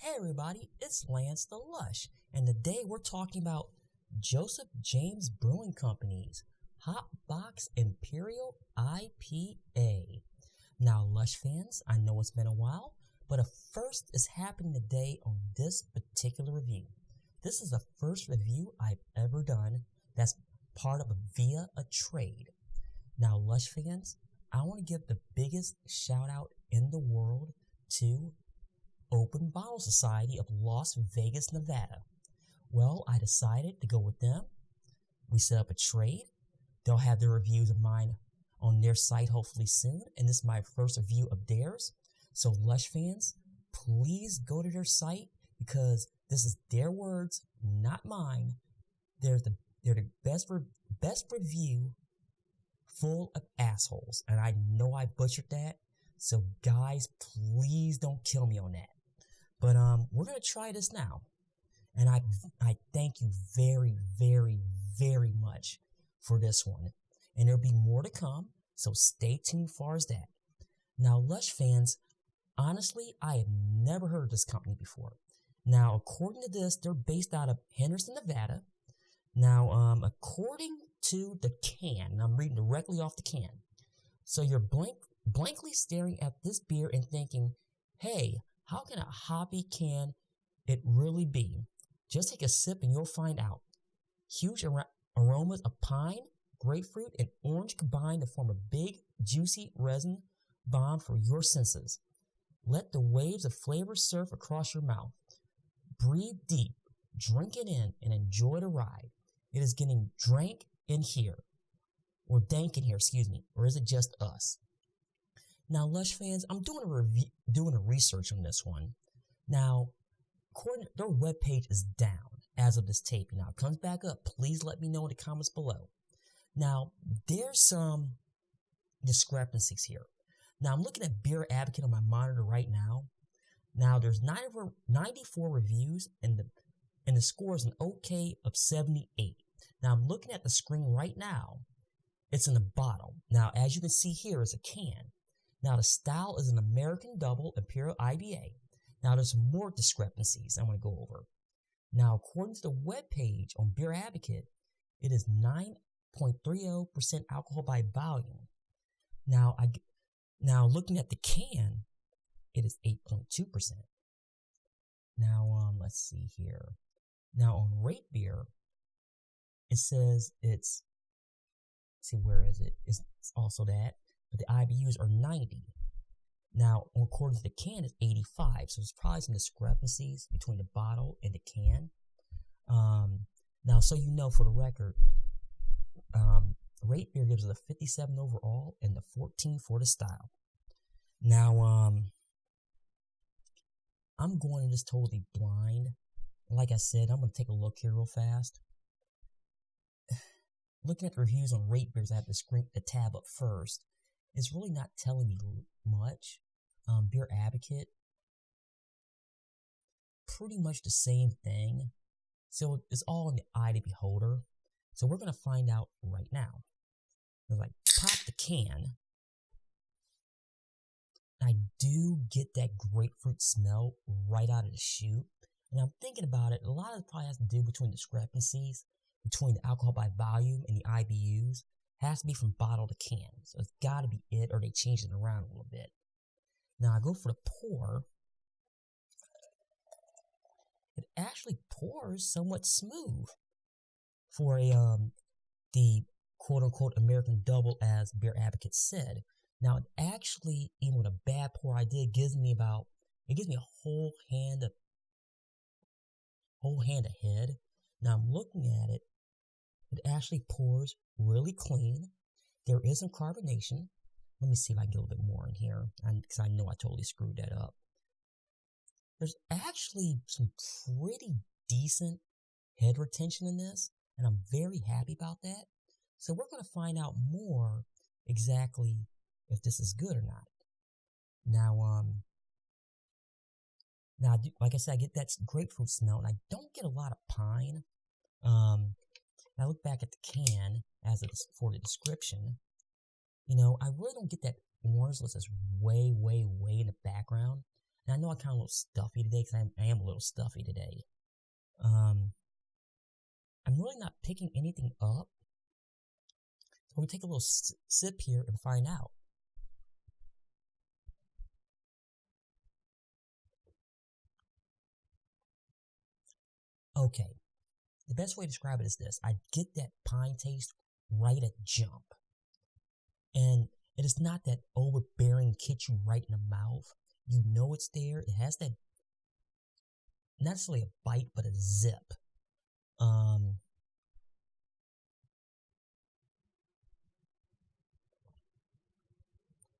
Hey everybody, it's Lance the Lush, and today we're talking about Joseph James Brewing Company's Hot Box Imperial IPA. Now, Lush fans, I know it's been a while, but a first is happening today on this particular review. This is the first review I've ever done that's part of via a trade. Now, Lush fans, I want to give the biggest shout out in the world to Open Bottle Society of Las Vegas, Nevada. Well, I decided to go with them. We set up a trade. They'll have their reviews of mine on their site hopefully soon, and this is my first review of theirs. So Lush fans, please go to their site because this is their words, not mine. They're the best review full of assholes, and I know I butchered that. So guys, please don't kill me on that. But we're gonna try this now, and I thank you very, very, very much for this one, and there'll be more to come. So stay tuned as far as that. Now, Lush fans, honestly, I have never heard of this company before. Now, according to this, they're based out of Henderson, Nevada. Now, according to the can, and I'm reading directly off the can, so you're blankly staring at this beer and thinking, hey, how can a hoppy can it really be? Just take a sip and you'll find out. Huge aromas of pine, grapefruit, and orange combine to form a big, juicy resin bomb for your senses. Let the waves of flavor surf across your mouth. Breathe deep, drink it in, and enjoy the ride. It is getting drank in here. Or dank in here, excuse me. Or is it just us? Now, Lush fans, I'm doing a research on this one. Now, according to their webpage is down as of this taping. Now, it comes back up. Please let me know in the comments below. Now, there's some discrepancies here. Now, I'm looking at Beer Advocate on my monitor right now. Now, there's 94 reviews, and the score is an OK of 78. Now, I'm looking at the screen right now. It's in a bottle. Now, as you can see here is a can. Now, the style is an American Double Imperial IBA. Now, there's more discrepancies I'm going to go over. Now, according to the webpage on Beer Advocate, it is 9.30% alcohol by volume. Now, looking at the can, it is 8.2%. Now, let's see here. Now, on Rate Beer, it says let's see, where is it? It's also that. But the IBUs are 90. Now, according to the can, it's 85. So there's probably some discrepancies between the bottle and the can. Now, so you know, for the record, Rate Beer gives it a 57 overall and the 14 for the style. Now, I'm going this totally blind. Like I said, I'm going to take a look here real fast. Looking at the reviews on Rate Beers, I have the tab up first. It's really not telling me much. Beer Advocate, pretty much the same thing. So it's all in the eye of the beholder. So we're going to find out right now. It's like, pop the can. I do get that grapefruit smell right out of the chute. And I'm thinking about it, a lot of it probably has to do between discrepancies between the alcohol by volume and the IBUs. Has to be from bottle to can. So it's got to be it, or they changed it around a little bit. Now I go for the pour. It actually pours somewhat smooth for the quote-unquote American Double, as Beer Advocate said. Now it actually, even with a bad pour I did, gives me a whole hand ahead. Now I'm looking at it. It actually pours really clean. There is some carbonation. Let me see if I can get a little bit more in here, because I know I totally screwed that up. There's actually some pretty decent head retention in this, and I'm very happy about that. So we're going to find out more exactly if this is good or not. Now, like I said, I get that grapefruit smell, and I don't get a lot of pine. I look back at the can as it's for the description. You know, I really don't get that orange that's way, way, way in the background. And I know I'm kind of a little stuffy today because I am a little stuffy today. I'm really not picking anything up. So we take a little sip here and find out. Okay, the best way to describe it is this. I get that pine taste right at jump. And it is not that overbearing hits you right in the mouth. You know it's there. It has that, not necessarily a bite, but a zip.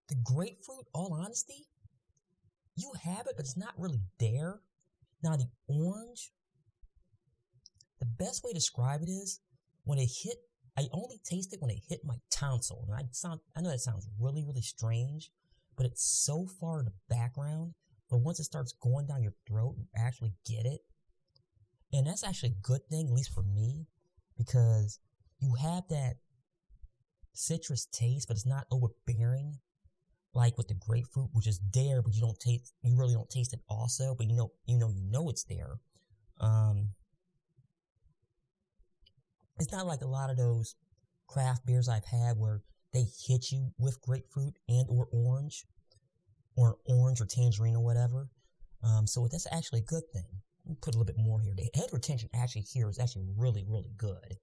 The grapefruit, all honesty, you have it, but it's not really there. Now the orange, the best way to describe it is when it hit, I only taste it when it hit my tonsil. And I know that sounds really, really strange, but it's so far in the background. But once it starts going down your throat, you actually get it. And that's actually a good thing, at least for me, because you have that citrus taste, but it's not overbearing. Like with the grapefruit, which is there, but you really don't taste it also, but you know it's there. It's not like a lot of those craft beers I've had where they hit you with grapefruit and or orange or tangerine or whatever. So that's actually a good thing. Let me put a little bit more here. The head retention actually here is actually really, really good.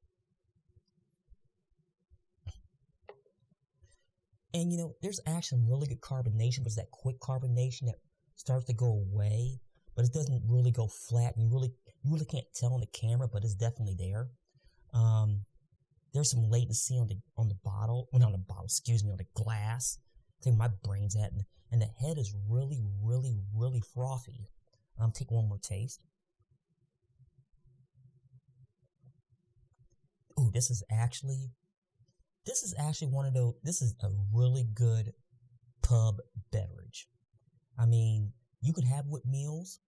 And there's actually really good carbonation, but it's that quick carbonation that starts to go away, but it doesn't really go flat. And you really can't tell on the camera, but it's definitely there. There's some latency on the bottle, well, not on the bottle, excuse me, on the glass. I think my brain's at, and the head is really, really, really frothy. Take one more taste. Ooh, this is actually one of those, this is a really good pub beverage. I mean, you could have it with meals,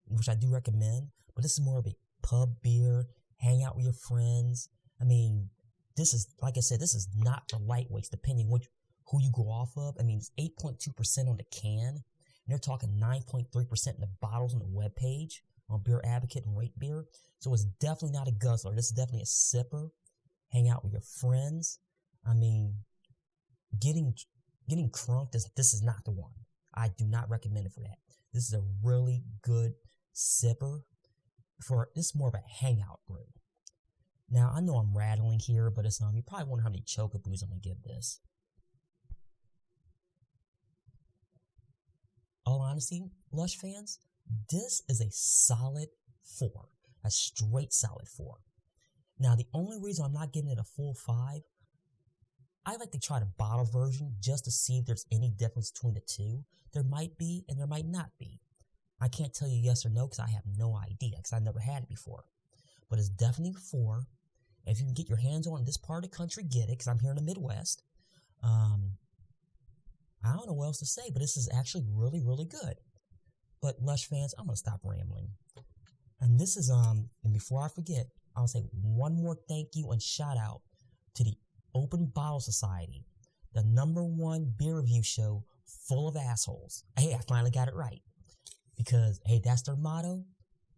which I do recommend, but this is more of a pub beer, hang out with your friends. I mean, this is, like I said, this is not for lightweights, depending who you go off of. I mean, it's 8.2% on the can, and they're talking 9.3% in the bottles on the webpage on Beer Advocate and Rate Beer. So it's definitely not a guzzler. This is definitely a sipper. Hang out with your friends. I mean, getting crunk, this is not the one. I do not recommend it for that. This is a really good sipper. This is more of a hangout brew. Now, I know I'm rattling here, but it's you probably wonder how many chocoboos I'm going to give this. All honesty, Lush fans, this is a solid 4. A straight solid 4. Now, the only reason I'm not giving it a full 5, I like to try the bottle version just to see if there's any difference between the two. There might be, and there might not be. I can't tell you yes or no because I have no idea because I've never had it before. But it's definitely 4. If you can get your hands on it in this part of the country, get it because I'm here in the Midwest. I don't know what else to say, but this is actually really, really good. But Lush fans, I'm going to stop rambling. And this is, and before I forget, I'll say one more thank you and shout out to the Open Bottle Society, the #1 beer review show full of assholes. Hey, I finally got it right. Because, hey, that's their motto.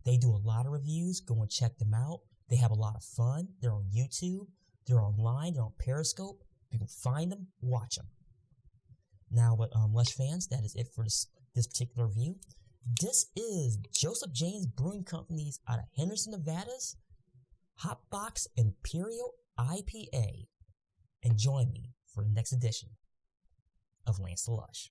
They do a lot of reviews. Go and check them out. They have a lot of fun. They're on YouTube. They're online. They're on Periscope. You can find them, watch them. Now, but Lush fans, that is it for this particular review. This is Joseph James Brewing Company's out of Henderson, Nevada's Hopbox Imperial IPA. And join me for the next edition of Lance the Lush.